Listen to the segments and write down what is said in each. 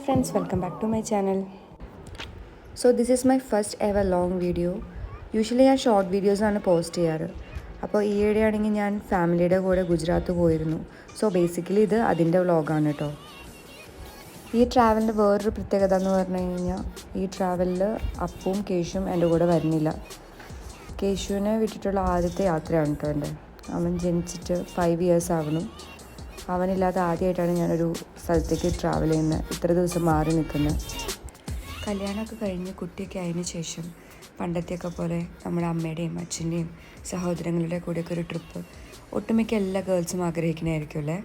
friends, welcome back to my channel. So this is my first ever long video. Usually ഞാൻ short വീഡിയോസാണ് post ചെയ്യാറ്. അപ്പോൾ ഈയിടെയാണെങ്കിൽ ഞാൻ ഫാമിലിയുടെ കൂടെ ഗുജറാത്ത് പോയിരുന്നു. സോ ബേസിക്കലി ഇത് അതിൻ്റെ വ്ളോഗാണ് കേട്ടോ. ഈ ട്രാവലിൻ്റെ വേറൊരു പ്രത്യേകത എന്ന് പറഞ്ഞു കഴിഞ്ഞാൽ ഈ ട്രാവലിൽ അപ്പവും കേശുവും എൻ്റെ കൂടെ വരുന്നില്ല. കേശുവിനെ വിട്ടിട്ടുള്ള ആദ്യത്തെ യാത്രയാണ് കേട്ടോ എൻ്റെ. അവൻ ജനിച്ചിട്ട് 5 ഇയേഴ്സ് ആവണം. അവനില്ലാതെ ആദ്യമായിട്ടാണ് ഞാനൊരു സ്ഥലത്തേക്ക് ട്രാവൽ ചെയ്യുന്നത്, ഇത്ര ദിവസം മാറി നിൽക്കുന്നത്. കല്യാണമൊക്കെ കഴിഞ്ഞ് കുട്ടിയൊക്കെ ആയതിനു ശേഷം പണ്ടത്തെയൊക്കെ പോലെ നമ്മുടെ അമ്മയുടെയും അച്ഛൻ്റെയും സഹോദരങ്ങളുടെ കൂടെയൊക്കെ ഒരു ട്രിപ്പ് ഒട്ടുമിക്ക എല്ലാ ഗേൾസും ആഗ്രഹിക്കണമായിരിക്കും അല്ലേ.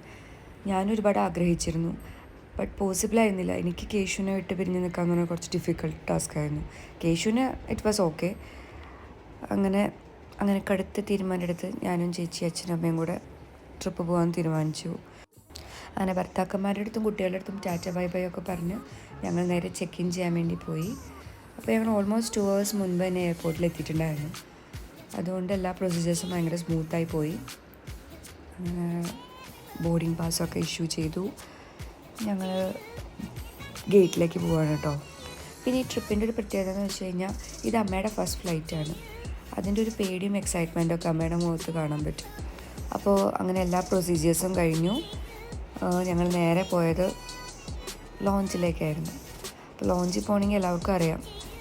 ഞാനൊരുപാട് ആഗ്രഹിച്ചിരുന്നു, ബട്ട് പോസിബിൾ ആയിരുന്നില്ല. എനിക്ക് കേശുവിനെ വിട്ട് പിരിഞ്ഞ് നിൽക്കാൻ പറഞ്ഞാൽ കുറച്ച് ഡിഫിക്കൽട്ട് ടാസ്ക് ആയിരുന്നു. കേശുവിന് ഇറ്റ് വാസ് ഓക്കെ. അങ്ങനെ കടുത്ത തീരുമാനമെടുത്ത് ഞാനും ചേച്ചി അച്ഛനും അമ്മയും കൂടെ ട്രിപ്പ് പോകാൻ തീരുമാനിച്ചു. അങ്ങനെ ഭർത്താക്കന്മാരുടെ അടുത്തും കുട്ടികളുടെ അടുത്തും ടാറ്റ ബൈ ബൈ ഒക്കെ പറഞ്ഞ് ഞങ്ങൾ നേരെ ചെക്ക് ഇൻ ചെയ്യാൻ വേണ്ടി പോയി. അപ്പോൾ ഞങ്ങൾ ഓൾമോസ്റ്റ് 2 hours മുൻപ് തന്നെ എയർപോർട്ടിൽ എത്തിയിട്ടുണ്ടായിരുന്നു. അതുകൊണ്ട് എല്ലാ പ്രൊസീജിയേഴ്സും ഭയങ്കര സ്മൂത്തായി പോയി. ബോർഡിംഗ് പാസ്സൊക്കെ ഇഷ്യൂ ചെയ്തു. ഞങ്ങൾ ഗേറ്റിലേക്ക് പോവാണ് കേട്ടോ. പിന്നെ ഈ ട്രിപ്പിൻ്റെ ഒരു പ്രത്യേകത എന്ന് വെച്ച് കഴിഞ്ഞാൽ ഇത് അമ്മയുടെ ഫസ്റ്റ് ഫ്ലൈറ്റാണ്. അതിൻ്റെ ഒരു പേടിയും എക്സൈറ്റ്മെൻറ്റും ഒക്കെ അമ്മയുടെ മുഖത്ത് കാണാൻ പറ്റും. അപ്പോൾ അങ്ങനെ എല്ലാ പ്രൊസീജിയേഴ്സും കഴിഞ്ഞു. ഞങ്ങൾ നേരെ പോയത് ലോഞ്ചിലേക്കായിരുന്നു. അപ്പോൾ ലോഞ്ചിൽ പോകണമെങ്കിൽ എല്ലാവർക്കും അറിയാം,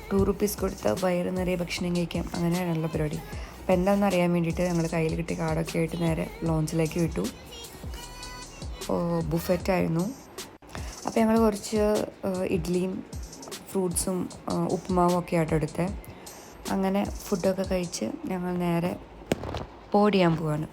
2 rupees കൊടുത്ത് വയറ് നിറയെ ഭക്ഷണം കഴിക്കാം, അങ്ങനെയാണല്ലോ പരിപാടി. അപ്പോൾ എന്താണെന്ന് അറിയാൻ വേണ്ടിയിട്ട് ഞങ്ങൾ കയ്യിൽ കിട്ടിയ കാർഡൊക്കെ ആയിട്ട് നേരെ ലോഞ്ചിലേക്ക് വിട്ടു. ബുഫറ്റായിരുന്നു. അപ്പോൾ ഞങ്ങൾ കുറച്ച് ഇഡ്ഡലിയും ഫ്രൂട്ട്സും ഉപ്പുമാവും ഒക്കെ ആയിട്ട് എടുത്തത്. അങ്ങനെ ഫുഡൊക്കെ കഴിച്ച് ഞങ്ങൾ നേരെ ബോർഡ് ചെയ്യാൻ പോവാണ്.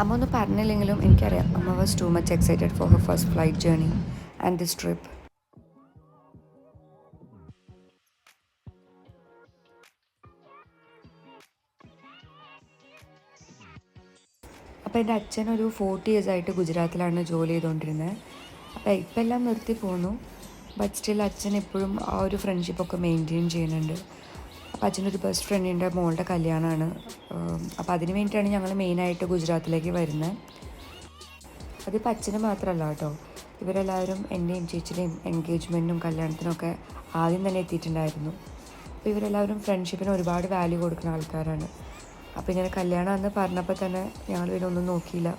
അമ്മ ഒന്നും പറഞ്ഞില്ലെങ്കിലും എനിക്കറിയാം അമ്മ was too much excited for her first flight journey and this trip. അപ്പോൾ എൻ്റെ അച്ഛനൊരു 40 years ആയിട്ട് ഗുജറാത്തിലാണ് ജോലി ചെയ്തുകൊണ്ടിരുന്നത്. അപ്പോൾ ഇപ്പം എല്ലാം നിർത്തി പോന്നു, ബട്ട് സ്റ്റിൽ അച്ഛൻ എപ്പോഴും ആ ഒരു ഫ്രണ്ട്ഷിപ്പൊക്കെ മെയിൻറ്റെയിൻ ചെയ്യുന്നുണ്ട്. അപ്പോൾ അച്ഛനൊരു ബെസ്റ്റ് ഫ്രണ്ടിൻ്റെ മോളുടെ കല്യാണമാണ്. അപ്പോൾ അതിന് വേണ്ടിയിട്ടാണ് ഞങ്ങൾ മെയിനായിട്ട് ഗുജറാത്തിലേക്ക് വരുന്നത്. അതിപ്പോൾ അച്ഛന് മാത്രമല്ല കേട്ടോ, ഇവരെല്ലാവരും എൻ്റെയും ചേച്ചിയുടെയും എൻഗേജ്മെൻറ്റിനും കല്യാണത്തിനൊക്കെ ആദ്യം തന്നെ എത്തിയിട്ടുണ്ടായിരുന്നു. അപ്പോൾ ഇവരെല്ലാവരും ഫ്രണ്ട്ഷിപ്പിന് ഒരുപാട് വാല്യൂ കൊടുക്കുന്ന ആൾക്കാരാണ്. അപ്പോൾ ഇങ്ങനെ കല്യാണം അന്ന് പറഞ്ഞപ്പോൾ തന്നെ ഞങ്ങൾ പിന്നെ ഒന്നും നോക്കിയില്ല,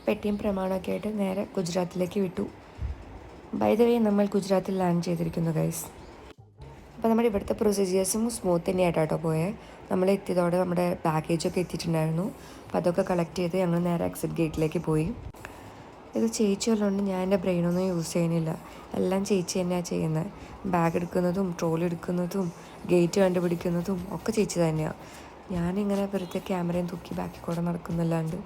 പെട്ടിയും പ്രമാണമൊക്കെ ആയിട്ട് നേരെ ഗുജറാത്തിലേക്ക് വിട്ടു. ബൈ ദ വേ നമ്മൾ ഗുജറാത്തിൽ ലാൻഡ് ചെയ്തിരിക്കുന്നു ഗൈസ്. അപ്പോൾ നമ്മുടെ ഇവിടുത്തെ പ്രൊസീജിയേഴ്സും സ്മൂത്ത് തന്നെയായിട്ടോ പോയത്. നമ്മൾ എത്തിയതോടെ നമ്മുടെ ബാഗേജൊക്കെ എത്തിയിട്ടുണ്ടായിരുന്നു. അപ്പോൾ അതൊക്കെ കളക്ട് ചെയ്ത് ഞങ്ങൾ നേരെ എക്സിറ്റ് ഗേറ്റിലേക്ക് പോയി. ഇത് ചേച്ചി ഉള്ളതുകൊണ്ട് ഞാൻ എൻ്റെ ബ്രെയിനൊന്നും യൂസ് ചെയ്യുന്നില്ല, എല്ലാം ചേച്ചി തന്നെയാണ് ചെയ്യുന്നത്. ബാഗ് എടുക്കുന്നതും ട്രോളി എടുക്കുന്നതും ഗേറ്റ് കണ്ടുപിടിക്കുന്നതും ഒക്കെ ചേച്ചി തന്നെയാണ്. ഞാനിങ്ങനെ വെറുതെ ക്യാമറയും തൂക്കി ബാക്കിൽ കൂടെ നടക്കുന്നില്ലാണ്ട്.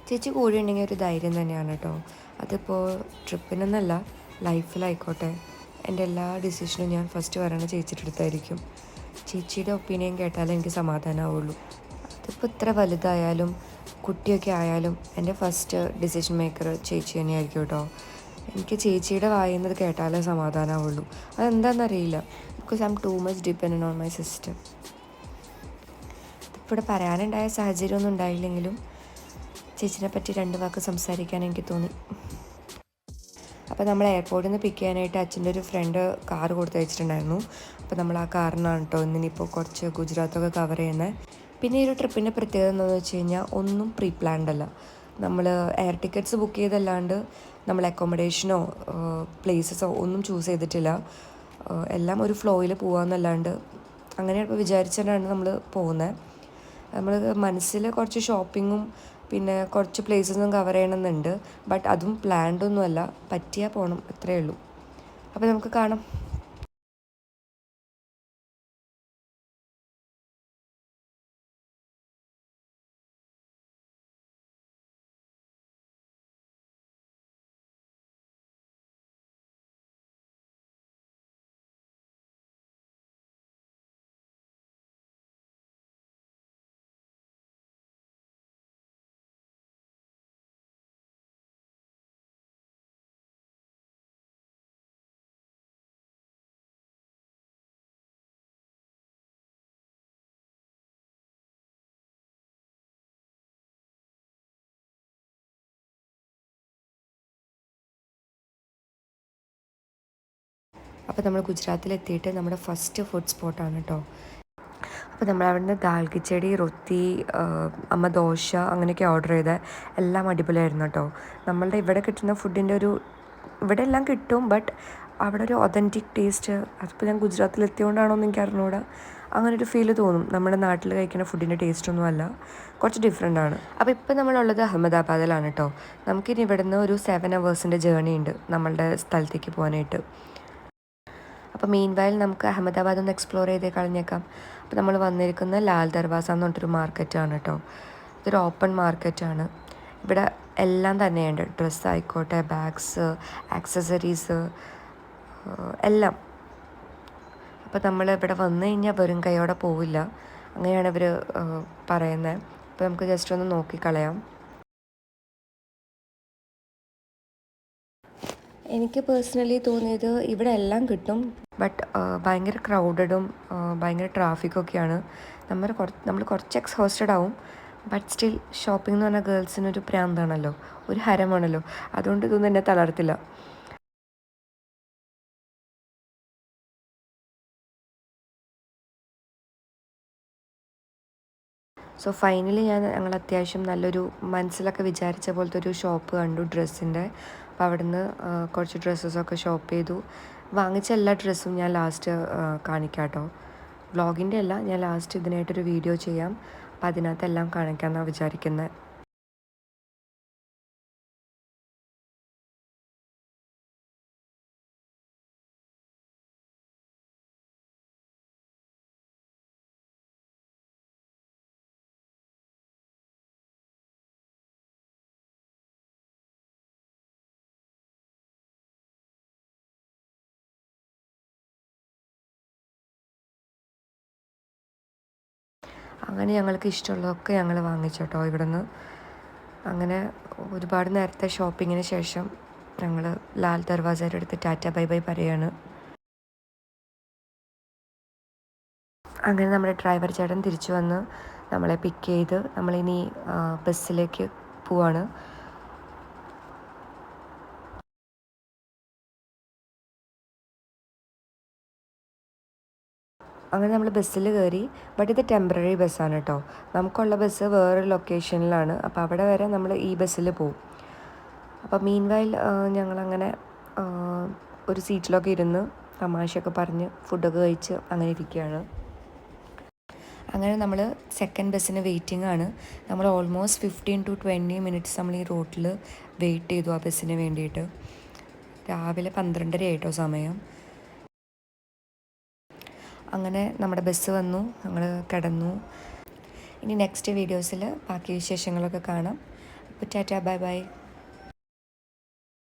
ചേച്ചി കൂടെ ഉണ്ടെങ്കിൽ ഒരു ധൈര്യം തന്നെയാണ് കേട്ടോ. അതിപ്പോൾ ട്രിപ്പിനൊന്നല്ല, ലൈഫിലായിക്കോട്ടെ എൻ്റെ എല്ലാ ഡിസിഷനും ഞാൻ ഫസ്റ്റ് പറയണ ചേച്ചിയുടെ അടുത്തായിരിക്കും. ചേച്ചിയുടെ ഒപ്പീനിയൻ കേട്ടാലേ എനിക്ക് സമാധാനമാവുള്ളൂ. അതിപ്പോൾ ഇത്ര വലുതായാലും കുട്ടിയൊക്കെ ആയാലും എൻ്റെ ഫസ്റ്റ് ഡിസിഷൻ മേക്കർ ചേച്ചി തന്നെയായിരിക്കും കേട്ടോ. എനിക്ക് ചേച്ചിയുടെ വായുന്നത് കേട്ടാലേ സമാധാനമാവുള്ളൂ. അതെന്താണെന്നറിയില്ല, because I'm too much dependent on my sister. ഇവിടെ പറയാനുണ്ടായ സാഹചര്യമൊന്നും ഉണ്ടായില്ലെങ്കിലും ചേച്ചിനെ പറ്റി 2 വാക്ക് സംസാരിക്കാൻ എനിക്ക് തോന്നി. അപ്പോൾ നമ്മൾ എയർപോർട്ടിൽ നിന്ന് പിക്ക് ചെയ്യാനായിട്ട് അച്ഛൻ്റെ ഒരു ഫ്രണ്ട് കാറ് കൊടുത്തയച്ചിട്ടുണ്ടായിരുന്നു. അപ്പോൾ നമ്മൾ ആ കാറിനാണ് കേട്ടോ ഇന്നിപ്പോൾ കുറച്ച് ഗുജറാത്തൊക്കെ കവർ ചെയ്യുന്നത്. പിന്നെ ഈ ഒരു ട്രിപ്പിൻ്റെ പ്രത്യേകത എന്താണെന്ന് വെച്ച് കഴിഞ്ഞാൽ ഒന്നും പ്രീ പ്ലാൻഡ് അല്ല. നമ്മൾ എയർ ടിക്കറ്റ്സ് ബുക്ക് ചെയ്തല്ലാണ്ട് നമ്മൾ അക്കോമഡേഷനോ പ്ലേസസോ ഒന്നും ചൂസ് ചെയ്തിട്ടില്ല. എല്ലാം ഒരു ഫ്ലോയിൽ പോകാമെന്നല്ലാണ്ട് അങ്ങനെ വിചാരിച്ചിട്ടാണ് നമ്മൾ പോകുന്നത്. നമ്മൾ മനസ്സിൽ കുറച്ച് ഷോപ്പിങ്ങും പിന്നെ കുറച്ച് പ്ലേസസും കവർ ചെയ്യണമെന്നുണ്ട്, ബട്ട് അതും പ്ലാൻഡൊന്നുമല്ല, പറ്റിയാൽ പോകണം, അത്രയേ ഉള്ളൂ. അപ്പോൾ നമുക്ക് കാണാം. അപ്പോൾ നമ്മൾ ഗുജറാത്തിലെത്തിയിട്ട് നമ്മുടെ ഫസ്റ്റ് ഫുഡ് സ്പോട്ടാണ് കേട്ടോ. അപ്പോൾ നമ്മളവിടുന്ന് ദാൽ കിച്ചടി, റൊത്തി, അമ്മ ദോശ അങ്ങനെയൊക്കെ ഓർഡർ ചെയ്ത് എല്ലാം അടിപൊളിയായിരുന്നു കേട്ടോ. നമ്മളുടെ ഇവിടെ കിട്ടുന്ന ഫുഡിൻ്റെ ഇവിടെ എല്ലാം കിട്ടും, ബട്ട് അവിടെ ഒരു ഒതൻറ്റിക് ടേസ്റ്റ്, അതിപ്പോൾ ഞാൻ ഗുജറാത്തിലെത്തിയോണ്ടാണോ എന്ന് എനിക്ക് അറിഞ്ഞൂടാ, അങ്ങനെ ഒരു ഫീൽ തോന്നും. നമ്മുടെ നാട്ടിൽ കഴിക്കുന്ന ഫുഡിൻ്റെ ടേസ്റ്റൊന്നും അല്ല, കുറച്ച് ഡിഫറെൻ്റ് ആണ്. അപ്പോൾ ഇപ്പോൾ നമ്മളുള്ളത് അഹമ്മദാബാദിലാണ് കേട്ടോ. നമുക്കിനി ഇവിടുന്ന് ഒരു 7 hours ജേർണി ഉണ്ട് നമ്മളുടെ സ്ഥലത്തേക്ക് പോകാനായിട്ട്. അപ്പോൾ മീൻ വയൽ നമുക്ക് അഹമ്മദാബാദ് ഒന്ന് എക്സ്പ്ലോർ ചെയ്ത് കളഞ്ഞേക്കാം. അപ്പോൾ നമ്മൾ വന്നിരിക്കുന്ന ലാൽ ദർവാസ എന്ന് പറഞ്ഞിട്ടൊരു മാർക്കറ്റാണ് കേട്ടോ. ഇതൊരു ഓപ്പൺ മാർക്കറ്റാണ്. ഇവിടെ എല്ലാം തന്നെയുണ്ട്, ഡ്രസ്സ് ആയിക്കോട്ടെ, ബാഗ്സ്, ആക്സസറീസ് എല്ലാം. അപ്പോൾ നമ്മൾ ഇവിടെ വന്നു കഴിഞ്ഞാൽ വെറും കൈയോടെ പോവില്ല, അങ്ങനെയാണ് ഇവർ പറയുന്നത്. അപ്പോൾ നമുക്ക് ജസ്റ്റ് ഒന്ന് നോക്കിക്കളയാം. എനിക്ക് പേഴ്സണലി തോന്നിയത് ഇവിടെ എല്ലാം കിട്ടും, ബട്ട് ഭയങ്കര ക്രൗഡഡും ഭയങ്കര ട്രാഫിക്കൊക്കെയാണ്. നമ്മൾ കുറച്ച് എക്സോസ്റ്റഡ് ആവും, ബട്ട് സ്റ്റിൽ ഷോപ്പിംഗ് എന്ന് പറഞ്ഞാൽ ഗേൾസിനൊരു പ്രാന്താണല്ലോ, ഒരു ഹരമാണല്ലോ, അതുകൊണ്ട് ഇതൊന്നും എന്നെ തളർത്തില്ല. സോ ഫൈനലി ഞങ്ങൾ അത്യാവശ്യം നല്ലൊരു മനസ്സിലൊക്കെ വിചാരിച്ച പോലത്തെ ഒരു ഷോപ്പ് കണ്ടു ഡ്രസ്സിൻ്റെ. അപ്പോൾ അവിടുന്ന് കുറച്ച് ഡ്രസ്സസൊക്കെ ഷോപ്പ് ചെയ്തു. വാങ്ങിച്ച എല്ലാ ഡ്രസ്സും ഞാൻ ലാസ്റ്റ് കാണിക്കാം കേട്ടോ. വ്ളോഗിൻ്റെ അല്ല, ഞാൻ ലാസ്റ്റ് ഇതിനായിട്ടൊരു വീഡിയോ ചെയ്യാം. അപ്പോൾ അതിനകത്തെല്ലാം കാണിക്കാമെന്നാണ് വിചാരിക്കുന്നത്. അങ്ങനെ ഞങ്ങൾക്ക് ഇഷ്ടമുള്ളതൊക്കെ ഞങ്ങൾ വാങ്ങിച്ചു കേട്ടോ ഇവിടുന്ന്. അങ്ങനെ ഒരുപാട് നേരത്തെ ഷോപ്പിങ്ങിന് ശേഷം ഞങ്ങൾ ലാൽ ദർവാസയുടെ അടുത്ത് ടാറ്റ ബൈ ബൈ പറയാണ്. അങ്ങനെ നമ്മുടെ ഡ്രൈവർ ചേട്ടൻ തിരിച്ചു വന്ന് നമ്മളെ പിക്ക് ചെയ്ത് നമ്മളിനി ബസ്സിലേക്ക് പോവാണ്. അങ്ങനെ നമ്മൾ ബസ്സിൽ കയറി. ബട്ട് ഇത് ടെമ്പററി ബസ്സാണ് കേട്ടോ. നമുക്കുള്ള ബസ് വേറൊരു ലൊക്കേഷനിലാണ്, അപ്പോൾ അവിടെ വരെ നമ്മൾ ഈ ബസ്സിൽ പോവും. അപ്പോൾ മീൻ വൈൽ ഞങ്ങളങ്ങനെ ഒരു സീറ്റിലൊക്കെ ഇരുന്ന് തമാശയൊക്കെ പറഞ്ഞ് ഫുഡൊക്കെ കഴിച്ച് അങ്ങനെ ഇരിക്കുകയാണ്. അങ്ങനെ നമ്മൾ സെക്കൻഡ് ബസ്സിന് വെയിറ്റിംഗ് ആണ്. നമ്മൾ ഓൾമോസ്റ്റ് 15 to 20 minutes നമ്മൾ ഈ റോട്ടിൽ വെയിറ്റ് ചെയ്തു ആ ബസ്സിന് വേണ്ടിയിട്ട്. രാവിലെ 12:30 ആയിട്ടോ സമയം. അങ്ങനെ നമ്മുടെ ബസ് വന്നു, ഞങ്ങൾ കിടന്നു. ഇനി നെക്സ്റ്റ് വീഡിയോസിൽ ബാക്കി വിശേഷങ്ങളൊക്കെ കാണാം. അപ്പോൾ ടാറ്റ ബൈ ബൈ.